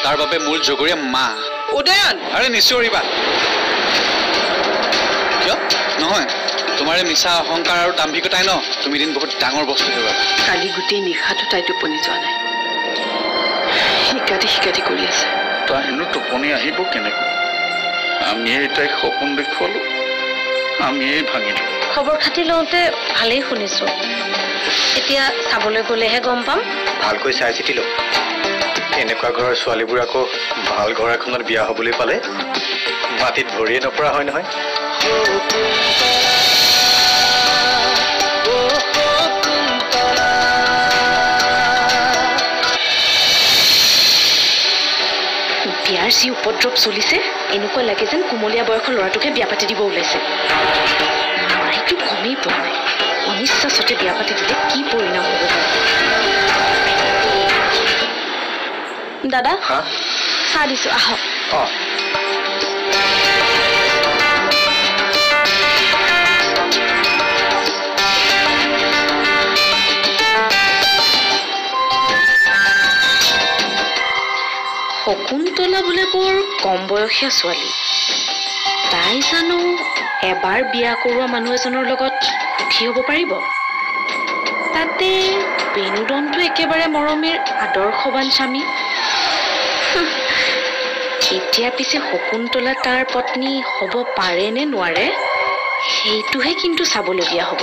তাৰ বাবে মূল জগৰীয়া মা উদয়ন আৰে নিশ্চয়ৰিবা কিয় নহয় তোমাৰ এই মিছা অহংকাৰ আৰু দাম্ভিকতাই ন তুমি দিন বহুত ডাঙৰ বস্তু হেৰুৱাবা কালি গোটেই নিশাটো তাই টোপনি যোৱা নাই শিকাতি কৰি আছে তাই হেনো টোপনি আহিব কেনেকৈ আমিয়েই তাইক সপোন দেখুৱালো আমিয়েই ভাঙিলো খবৰ খাতি লওঁতে ভালেই শুনিছো এতিয়া চাবলৈ গ'লেহে গম পাম ভালকৈ চাই চিতি লওক এনেকুৱা ঘৰৰ ছোৱালীবোৰ আকৌ ভাল ঘৰ এখনত বিয়া হ'বলৈ পালে মাটিত ভৰিয়ে নপৰা হয় নহয় বিয়াৰ যি উপদ্ৰৱ চলিছে এনেকুৱা লাগে যেন কোমলীয়া বয়সৰ ল'ৰাটোকে বিয়া পাতি দিব ওলাইছে মাইটো গমেই পোৱা নাই অনিচ্ছাসতে বিয়া পাতি দিলে কি পৰিণাম হ'ব দাদা চাহ দিছো আহক শকুন্তলা বোলে বৰ কম বয়সীয়া ছোৱালী তাই জানো এবাৰ বিয়া কৰোৱা মানুহ এজনৰ লগত সুখী হ'ব পাৰিব তাতে বেণুদনটো একেবাৰে মৰমীৰ আদৰ্শৱান স্বামী এতিয়া পিছে শকুন্তলা তাৰ পত্নী হ'ব পাৰে নে নোৱাৰে সেইটোহে কিন্তু চাবলগীয়া হ'ব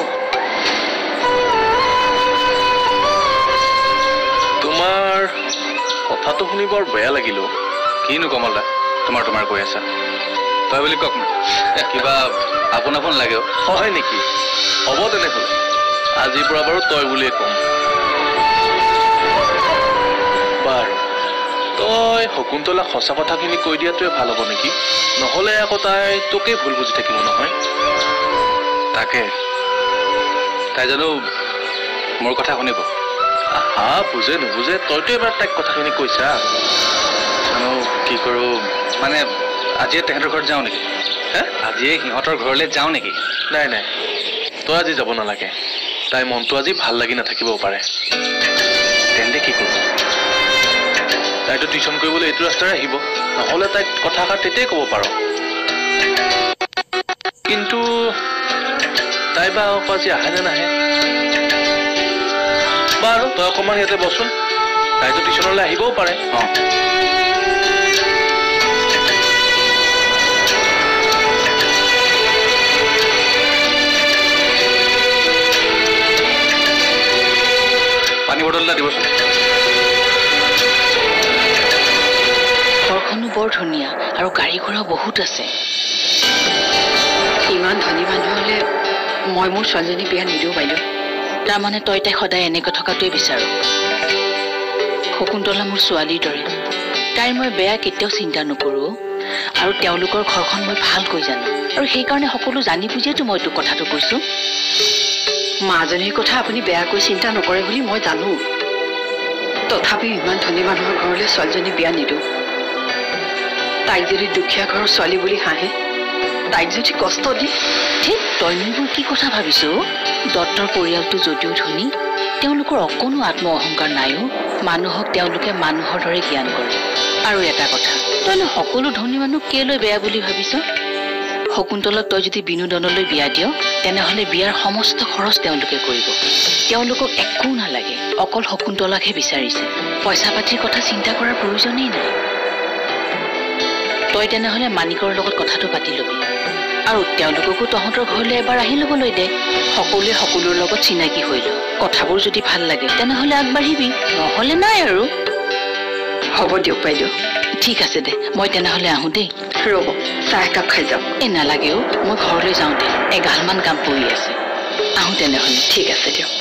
তোমাৰ কথাটো শুনি বৰ বেয়া লাগিল কিনো কমলদা তোমাৰ কৈ আছা তই বুলি কওক না কিবা আপোন লাগে হয় নেকি হ'ব তেনেহ'লে আজিৰ পৰা বাৰু তই বুলিয়ে ক'ম বাৰু তই শকুন্তলাক সঁচা কথাখিনি কৈ দিয়াটোৱে ভাল হ'ব নেকি নহ'লে আকৌ তাই তোকেই ভুল বুজি থাকিব নহয় তাকে তাই জানো মোৰ কথা শুনিব বুজে নুবুজে তইতো এবাৰ তাইক কথাখিনি কৈছা জানো কি কৰোঁ মানে আজিয়ে তেহেঁতৰ ঘৰত যাওঁ নেকি আজিয়ে সিহঁতৰ ঘৰলৈ যাওঁ নেকি নাই তই আজি যাব নালাগে তাই মনটো আজি ভাল লাগি নাথাকিবও পাৰে তেন্তে কি কৰোঁ তাইতো টিউশ্যন কৰিবলৈ এইটো ৰাস্তাৰে আহিব নহ'লে তাইক কথা এষাৰ তেতিয়াই ক'ব পাৰ কিন্তু তাই বা আকৌ আজি আহে নে নাহে বাৰু তই অকণমান ইয়াতে বচোন তাইতো টিউশ্যনলৈ আহিবও পাৰে পানী বটল এটা দিবচোন ঘৰখনো বৰ ধুনীয়া আৰু গাড়ী ঘোঁৰাও বহুত আছে ইমান ধনী মানুহ হ'লে মই মোৰ ছোৱালীজনী বিয়া নিদিওঁ বাইদেউ তাৰমানে তই তাই সদায় এনেকৈ থকাটোৱে বিচাৰো শকুন্তলা মোৰ ছোৱালীৰ দৰে তাইৰ মই বেয়া কেতিয়াও চিন্তা নকৰোঁ আৰু তেওঁলোকৰ ঘৰখন মই ভালকৈ জানো আৰু সেইকাৰণে সকলো জানি বুজিয়েতো মই তোক কথাটো কৈছোঁ মাজনীৰ কথা আপুনি বেয়াকৈ চিন্তা নকৰে বুলি মই জানো তথাপিও ইমান ধনী মানুহৰ ঘৰলৈ ছোৱালীজনী বিয়া নিদিওঁ তাইক যদি দুখীয়া ঘৰৰ ছোৱালী বুলি হাঁহে তাইক যদি কষ্ট দি ঠিক তই মোৰ কি কথা ভাবিছ দত্তৰ পৰিয়ালটো যদিও ধনী তেওঁলোকৰ অকণো আত্ম অহংকাৰ নাইও মানুহক তেওঁলোকে মানুহৰ দৰে জ্ঞান কৰে আৰু এটা কথা তইনো সকলো ধনী মানুহ কেলৈ বেয়া বুলি ভাবিছ শকুন্তলাক তই যদি বিনোদনলৈ বিয়া দিয় তেনেহ'লে বিয়াৰ সমস্ত খৰচ তেওঁলোকে কৰিব তেওঁলোকক একো নালাগে অকল শকুন্তলাকহে বিচাৰিছে পইচা পাতিৰ কথা চিন্তা কৰাৰ প্ৰয়োজনেই নাই তই তেনেহ'লে মানিকৰ লগত কথাটো পাতি ল'বি আৰু তেওঁলোককো তহঁতৰ ঘৰলৈ এবাৰ আহি ল'বলৈ দে সকলোৱে সকলোৰ লগত চিনাকি হৈ ল কথাবোৰ যদি ভাল লাগে তেনেহ'লে আগবাঢ়িবি নহ'লে নাই আৰু হ'ব দিয়ক বাইদেউ ঠিক আছে দে মই তেনেহ'লে আহোঁ দেই ৰ'ব চাহ একাপ খাই যাওক নালাগেও মই ঘৰলৈ যাওঁ দে এগালমান কাম পৰি আছে আহোঁ তেনেহ'লে ঠিক আছে দিয়ক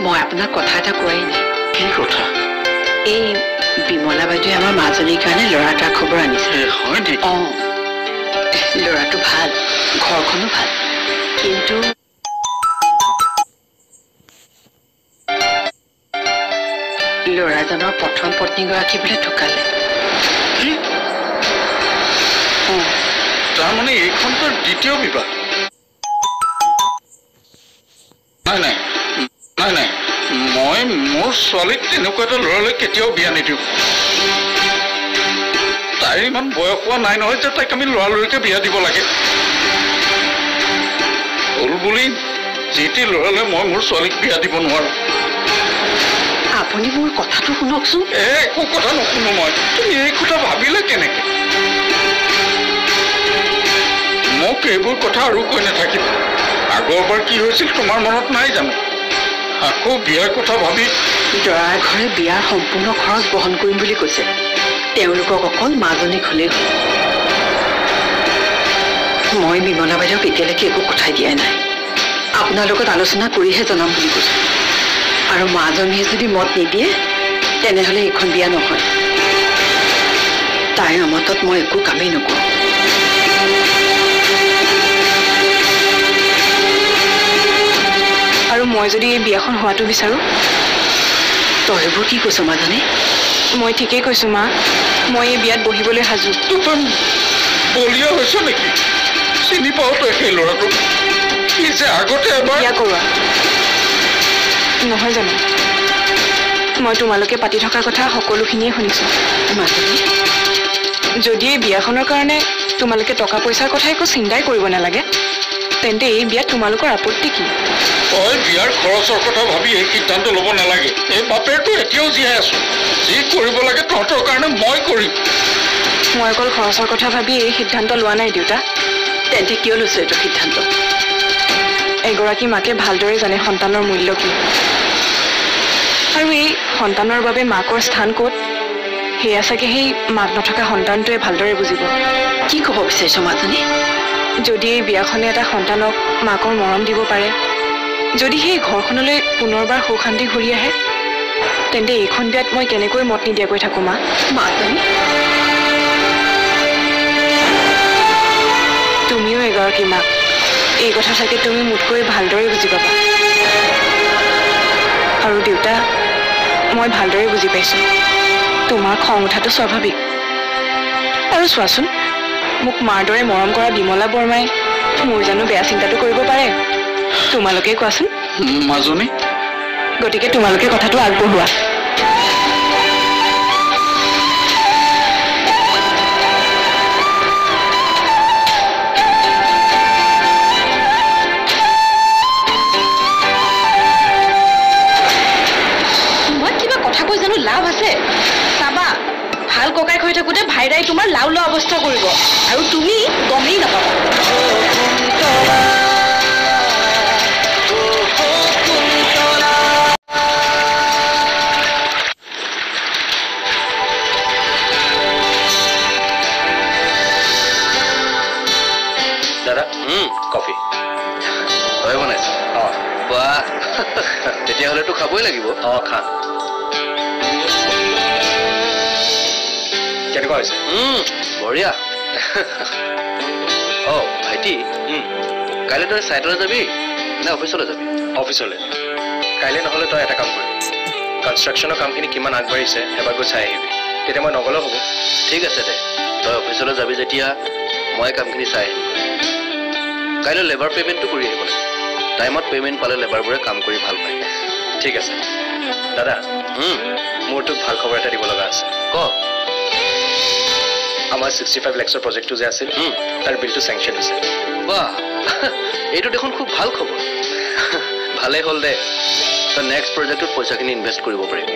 মই আপোনাক কথা এটা কোৱাই নাই কি কথা এই বিমলা বাইদেৱে আমাৰ মাজনীৰ কাৰণে ল'ৰা এটাৰ খবৰ আনিছে হয় নেকি ল'ৰাটো ভাল ঘৰখনো ভাল কিন্তু ল'ৰাজনৰ প্ৰথম পত্নীগৰাকী বোলে ঢুকালে। তাৰমানে এইখন তোৰ দ্বিতীয় বিবাহ? নাই নাই নাই নাই, মই মোৰ ছোৱালীক তেনেকুৱা এটা ল'ৰালৈ কেতিয়াও বিয়া নিদিওঁ। তাইৰ ইমান বয়স হোৱা নাই নহয় যে তাইক আমি ল'ৰালৈকে বিয়া দিব লাগে। হ'ল বুলি যি টি ল'ৰালৈ মই মোৰ ছোৱালীক বিয়া দিব নোৱাৰো। আপুনি মোৰ কথাটো শুনকচোন। একো কথা নুশুনো মই। তুমি এই কথা ভাবিলে কেনেকে? মোক এইবোৰ কথা আৰু কৈ নাথাকিব। আগৰবাৰ কি হৈছিল তোমাৰ মনত নাই জানো? আকৌ বিয়াৰ কথা ভাবি দৰাৰ ঘৰে বিয়াৰ সম্পূৰ্ণ খৰচ বহন কৰিম বুলি কৈছে। তেওঁলোকক অকল মাজনীক হ'লেই হ'ল। মই বিমলা বাইদেউক এতিয়ালৈকে একো কথাই দিয়াই নাই। আপোনাৰ লগত আলোচনা কৰিহে জনাম বুলি কৈছো। আৰু মাজনীয়ে যদি মত নিদিয়ে তেনেহ'লে এইখন বিয়া নহয়। তাইৰ মতত মই একো কামেই নকৰোঁ। আৰু মই যদি এই বিয়াখন হোৱাটো বিচাৰোঁ? তই এইবোৰ কি কৈছ মাজনী? মই ঠিকেই কৈছোঁ মা। মই এই বিয়াত বহিবলৈ সাজু। বলিয়া হৈছ নেকি? চিনি পাওঁ তই সেই ল'ৰাটোক? সি যে আগতে এবাৰ বিয়া কৰোৱা নহয় জানো? মই তোমালোকে পাতি থকা কথা সকলোখিনিয়ে শুনিছোঁ। মাজনী, যদি এই বিয়াখনৰ কাৰণে তোমালোকে টকা পইচাৰ কথা একো চিন্তাই কৰিব নালাগে, তেন্তে এই বিয়াত তোমালোকৰ আপত্তি কি? তই বিয়াৰ খৰচৰ কথা ভাবি এই সিদ্ধান্ত ল'ব নালাগে। এই বাপেৰটো এতিয়াও জীয়াই আছো। যি কৰিব লাগে তহঁতৰ কাৰণে মই কৰিম। মই অকল খৰচৰ কথা ভাবি এই সিদ্ধান্ত লোৱা নাই দেউতা। তেন্তে কিয় লৈছো এইটো সিদ্ধান্ত? এগৰাকী মাকে ভালদৰে জানে সন্তানৰ মূল্য কি, আৰু এই সন্তানৰ বাবে মাকৰ স্থান ক'ত সেয়া চাগে সেই মাক নথকা সন্তানটোৱে ভালদৰে বুজিব। কি ক'ব বিচাৰিছ মাজনী? যদি এই বিয়াখনে এটা সন্তানক মাকৰ মৰম দিব পাৰে, যদি সেই ঘৰখনলৈ পুনৰবাৰ সুখ শান্তি ঘূৰি আহে, তেন্তে এইখন বিয়াত মই কেনেকৈ মত নিদিয়াকৈ থাকোঁ মা? মাজনী, তুমিও এগৰাকী মাক। এই কথা চাগে তুমি মোতকৈ ভালদৰে বুজি পাবা। আৰু দেউতা, মই ভালদৰে বুজি পাইছোঁ তোমাৰ খং উঠাটো স্বাভাৱিক। আৰু চোৱাচোন, মোক মাৰ দৰে মৰম কৰা বিমলা বৰ্মাই মোৰ জানো বেয়া চিন্তাটো কৰিব পাৰে? তোমালোকে কোৱাচোন। মাজনী, গতিকে তোমালোকে কথাটো আগবঢ়োৱা। লাভ আছে চাবা। ভাল ককাইক হৈ থাকোঁতে ভাইৰাই তোমাৰ লাও লোৱা অৱস্থা কৰিব, আৰু তুমি গমেই নাপাবা। দাদা কফি তই বনাইছ? অঁ বাহ, তেতিয়াহ'লেতো খাবই লাগিব। অঁ খা। কেনেকুৱা হৈছে? বঢ়িয়া। অঁ ভাইটি, কাইলৈ তই চাইটলৈ যাবি নে অফিচলৈ যাবি? অফিচলৈ। কাইলৈ নহ'লে তই এটা কাম কৰিবি, কনষ্ট্ৰাকশ্যনৰ কামখিনি কিমান আগবাঢ়িছে এবাৰ গৈ চাই আহিবি। তেতিয়া মই নগ'লেও হ'ব। ঠিক আছে দে, তই অফিচলৈ যাবি যেতিয়া মই কামখিনি চাই আহিম। কাইলৈ লেবাৰ পে'মেণ্টটো কৰি আহিব লাগে। টাইমত পে'মেণ্ট পালে লেবাৰবোৰে কাম কৰি ভাল পায়। ঠিক আছে দাদা, মোৰ তোক ভাল খবৰ এটা দিব লগা আছে। ক। আমাৰ 65 লাখৰ প্ৰজেক্টটো যে আছিল, তাৰ বিলটো চেংচন হৈছে। বাহ, এইটো দেখোন খুব ভাল খবৰ। ভালেই হ'ল দে, তই নেক্সট প্ৰজেক্টটোত পইচাখিনি ইনভেষ্ট কৰিব পাৰিবি।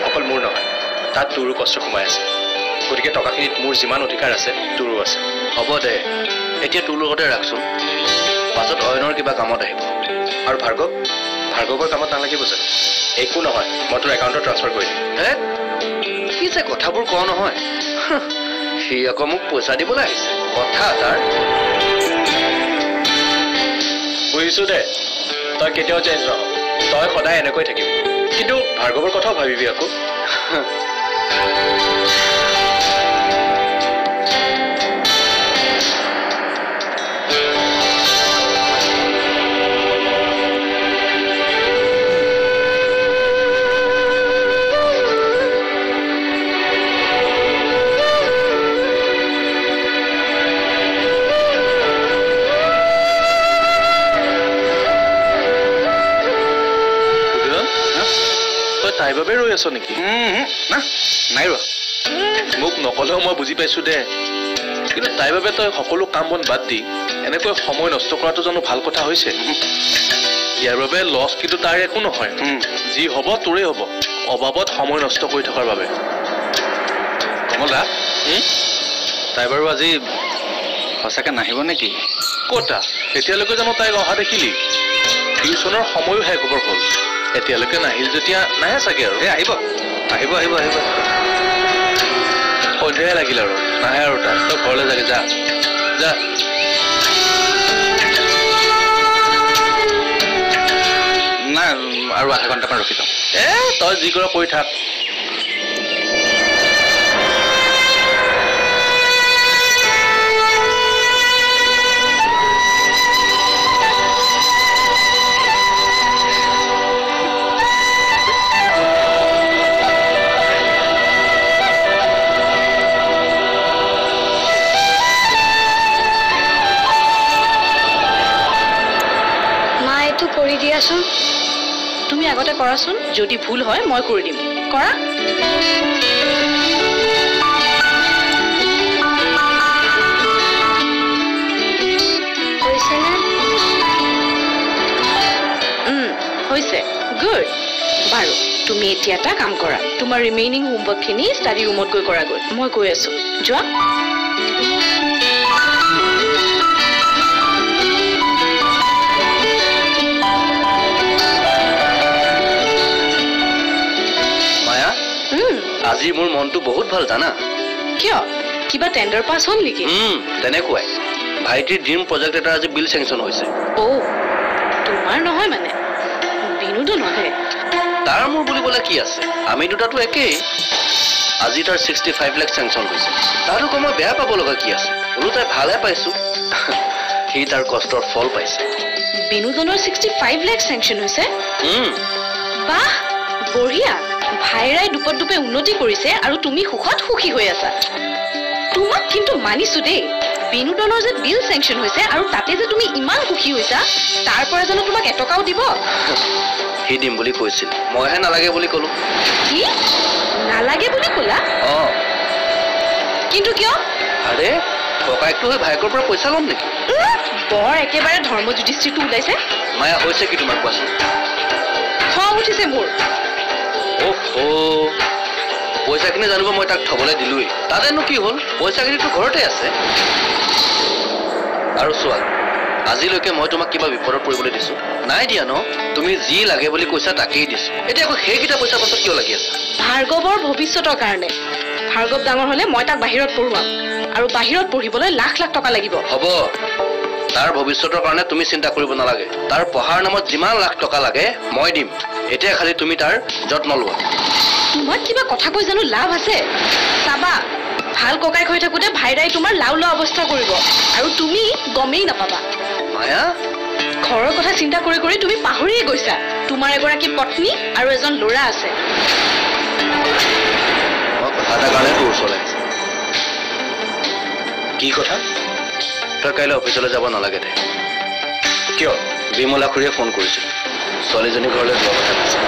অকল মোৰ নহয়, তাত তোৰো কষ্ট সোমাই আছে। গতিকে টকাখিনিত মোৰ যিমান অধিকাৰ আছে তোৰো আছে। হ'ব দে, এতিয়া তোৰ লগতে ৰাখচোন, পাছত অয়নৰ কিবা কামত আহিব। আৰু ভাৰ্গৱৰ কামত নালাগিব জানো? একো নহয়, মই তোৰ একাউণ্টত ট্ৰান্সফাৰ কৰি দিম। হে, কি যে কথাবোৰ কওঁ নহয়। সি আকৌ মোক পইচা দিবলৈ আহিছে, কথা তাৰ। বুজিছোঁ দে, তই কেতিয়াও চেঞ্জ নহ, তই সদায় এনেকৈ থাকিবি। কিন্তু ভাৰ্গৱৰ কথাও ভাবিবি আকৌ। বাবে ৰৈ আছ নেকি? না নাই ৰোৱা। মোক নকলেও মই বুজি পাইছো দে, কিন্তু তাইৰ বাবে তই সকলো কাম বন বাদ দি এনেকৈ সময় নষ্ট কৰাটো জানো ভাল কথা হৈছে? ইয়াৰ বাবে লছ কিন্তু তাৰ একো নহয়। যি হ'ব তোৰেই হ'ব, অভাৱত সময় নষ্ট কৰি থকাৰ বাবে। কমলা, তাই বাৰু আজি সঁচাকৈ নাহিব নেকি? ক'তা এতিয়ালৈকে জানো তাইক অহা দেখিলি? টিউচনৰ সময়ো শেষ হ'বৰ হ'ল, এতিয়ালৈকে নাহিল যেতিয়া নাহে চাগে আৰু। আহিব আহিব আহিব আহিব। সন্ধিয়াই লাগিল আৰু নাহে আৰু তাই। তই ঘৰলৈ যাগে, যা যা। নাই আৰু আধা ঘণ্টামান ৰখি যাওঁ। তই যি কৰ কৰি থাক। কৰি দিয়াচোন। তুমি আগতে কৰাচোন, যদি ভুল হয় মই কৰি দিম। কৰা। হৈছে গুড। বাৰু তুমি এতিয়া এটা কাম কৰা, তোমাৰ ৰিমেইনিং হোমৱৰ্কখিনি ষ্টাডি ৰুমত গৈ কৰাগৈ। মই গৈ আছো, যোৱা। আজি মোৰ মনটো বহুত ভাল জানা। কিয়? কিবা টেণ্ডাৰ পাছ হ'ল নেকি? তেনেকুৱাই। ভাইটিৰ ড্ৰিম প্ৰজেক্ট এটা আজি বিল চেংচন হৈছে। তোমাৰ নহয় মানে? বিনোদনহে। তাৰ মোৰ বুলিবলৈ কি আছে, আমি দুটাতো একেই। আজি তাৰ 65 লাখ চেংচন হৈছে। তাৰোকো মই বেয়া পাব লগা কি আছে? ওলোটাই ভালহে পাইছো। সি তাৰ কষ্টৰ ফল পাইছে। বিনোদনৰ 65 লাখ চেংচন হৈছে? বাহ, বঢ়িয়া। ভাইৰাই দুপত দুপে উন্নতি কৰিছে আৰু তুমি সুখত সুখী হৈ আছা। তোমাক কিন্তু মানিছো দেই, বিনোদনৰ যে বিল চেংচন হৈছে আৰু তাতে যে তুমি ইমান সুখী হৈছা, তাৰ পৰা জানো তোমাক এটকাও দিব? সি দিম বুলি কৈছিল, মইহে নালাগে বুলি ক'লো। কি নালাগে বুলি ক'লা? কিন্তু কিয়? আৰে ককাইকটো হৈ ভাইকৰ পৰা পইচা ল'ম নেকি? বৰ একেবাৰে ধৰ্ম যুধিষ্ঠিৰটো ওলাইছে। মায়া হৈছে কি তোমাক কোৱাচোন? খং উঠিছে মোৰ। পইচাখিনি জানিব মই তাক থবলৈ দিলোৱেই। তাতেনো কি হ'ল? পইচাখিনিতো ঘৰতে আছে। আৰু চোৱা, আজিলৈকে মই তোমাক কিবা বিপদত পৰিবলৈ দিছো? নাই দিয়া ন। তুমি যি লাগে বুলি কৈছা তাকেই দিছো। এতিয়া আকৌ সেইকেইটা পইচা পাছত কিয় লাগি আছা? ভাৰ্গৱৰ ভৱিষ্যতৰ কাৰণে। ভাৰ্গৱ ডাঙৰ হ'লে মই তাক বাহিৰত পঢ়ুৱাম, আৰু বাহিৰত পঢ়িবলৈ লাখ লাখ টকা লাগিব। হ'ব, তাৰ ভৱিষ্যতৰ কাৰণে তুমি চিন্তা কৰিব নালাগে। তাৰ পঢ়াৰ নামত যিমান লাখ টকা লাগে মই দিম। এতিয়া খালি তুমি তাৰ যত্ন লোৱা। তোমাক কিবা কথা কৈ জানো লাভ আছে? চাবা, ভাল ককাইক হৈ থাকোঁতে ভাইৰাই তোমাৰ লাও লোৱা অৱস্থা কৰিব, আৰু তুমি গমেই নাপাবা। মায়া, ঘৰৰ কথা চিন্তা কৰি কৰি তুমি পাহৰিয়ে গৈছা তোমাৰ এগৰাকী পত্নী আৰু এজন ল'ৰা আছে। মই কথা এটা কাৰণে তোৰ ওচৰলৈ আহিছো। কি কথা? তই কাইলৈ অফিচলৈ যাব নালাগে দে। কিয়? বিমলা খুৰীয়ে ফোন কৰিছিল, ছোৱালীজনী ঘৰলৈ যোৱা কথা কৈছে।